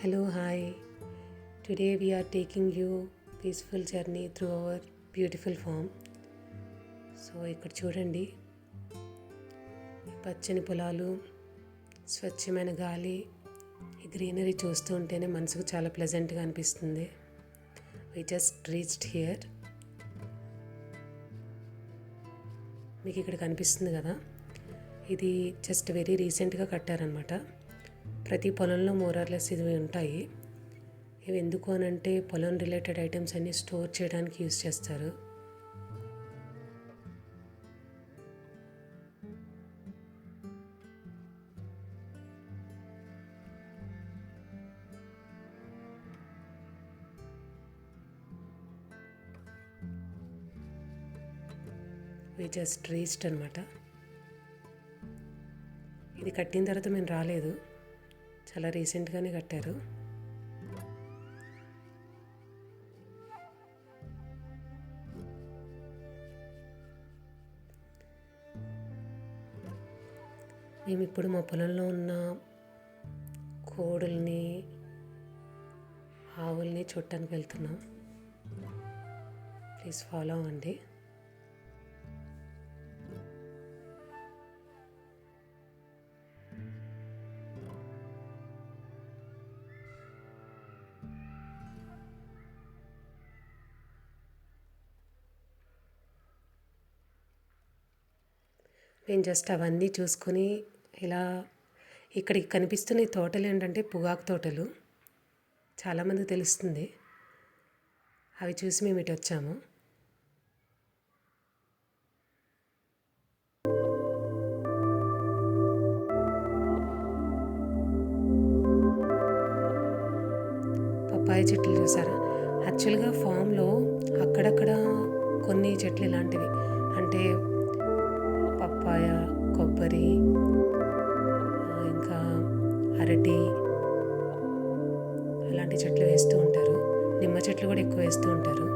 Hello, hi. Today we are taking you peaceful journey through our beautiful farm. So ఇక్కడ చూడండి, పచ్చని పొలాలు, స్వచ్ఛమైన గాలి, ఈ గ్రీనరీ చూస్తూ ఉంటేనే మనసుకు చాలా ప్లెజెంట్గా అనిపిస్తుంది. We just reached here. మీకు ఇక్కడ కనిపిస్తుంది కదా, ఇది జస్ట్ వెరీ రీసెంట్గా కట్టారనమాట. ప్రతి పొలంలో మోరార్లెస్ ఇవి ఉంటాయి. ఇవి ఎందుకు అనంటే పొలం రిలేటెడ్ ఐటమ్స్ అన్నీ స్టోర్ చేయడానికి యూజ్ చేస్తారు. వి జస్ట్ రీచ్డ్ అనమాట. ఇది కట్టిన తర్వాత మేము రాలేదు, చాలా రీసెంట్గానే కట్టారు. మేము ఇప్పుడు మా పొలంలో ఉన్న కోడుల్ని, ఆవుల్ని చూడటానికి వెళ్తున్నాం. ప్లీజ్ ఫాలో అవ్వండి. మేము జస్ట్ అవన్నీ చూసుకొని ఇలా ఇక్కడికి కనిపిస్తున్న ఈ తోటలు ఏంటంటే పొగాకు తోటలు. చాలామందికి తెలుస్తుంది. అవి చూసి మేము ఇటు వచ్చాము. పప్పాయ చెట్లు చూసారా? యాక్చువల్గా ఫామ్లో అక్కడక్కడ కొన్ని చెట్లు ఇలాంటివి, అంటే పప్పాయ, కొబ్బరి, ఇంకా అరటి, అలాంటి చెట్లు వేస్తూ ఉంటారు. నిమ్మ చెట్లు కూడా ఎక్కువ వేస్తూ ఉంటారు.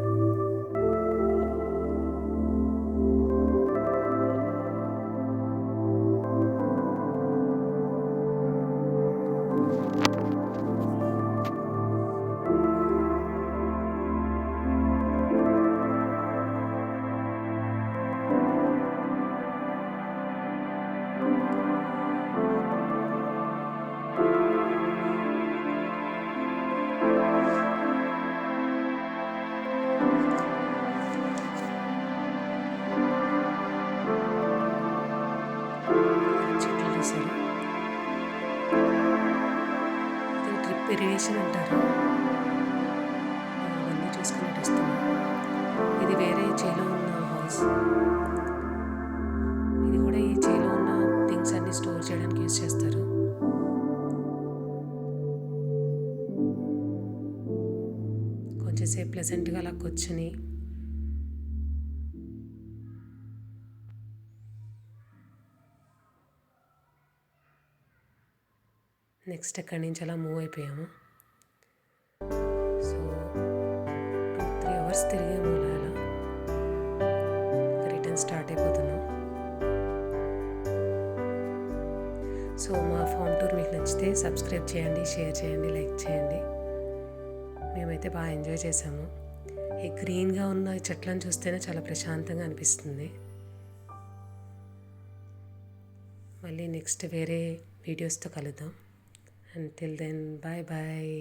చెట్లు చూసారు, ఇది డ్రిప్ ఇరిగేషన్ అంటారు. అవన్నీ చూసుకున్నట్టు వస్తున్నాం. ఇది వేరే చేలో ఉన్న హౌస్. ఇది కూడా ఈ చేలో ఉన్న థింగ్స్ అన్ని స్టోర్ చేయడానికి యూజ్ చేస్తారు. కొంచెంసేపు ప్లెజెంట్గా అలా కూర్చుని నెక్స్ట్ అక్కడి నుంచి అలా మూవ్ అయిపోయాము. సో 2-3 అవర్స్ తిరిగాము. అలా రిటర్న్ స్టార్ట్ అయిపోతున్నాం. సో మా ఫామ్ టూర్ మీకు నచ్చితే సబ్స్క్రైబ్ చేయండి, షేర్ చేయండి, లైక్ చేయండి. మేమైతే బాగా ఎంజాయ్ చేసాము. ఈ గ్రీన్గా ఉన్న చెట్లను చూస్తేనే చాలా ప్రశాంతంగా అనిపిస్తుంది. మళ్ళీ నెక్స్ట్ వేరే వీడియోస్తో కలుద్దాం. Until then, bye bye.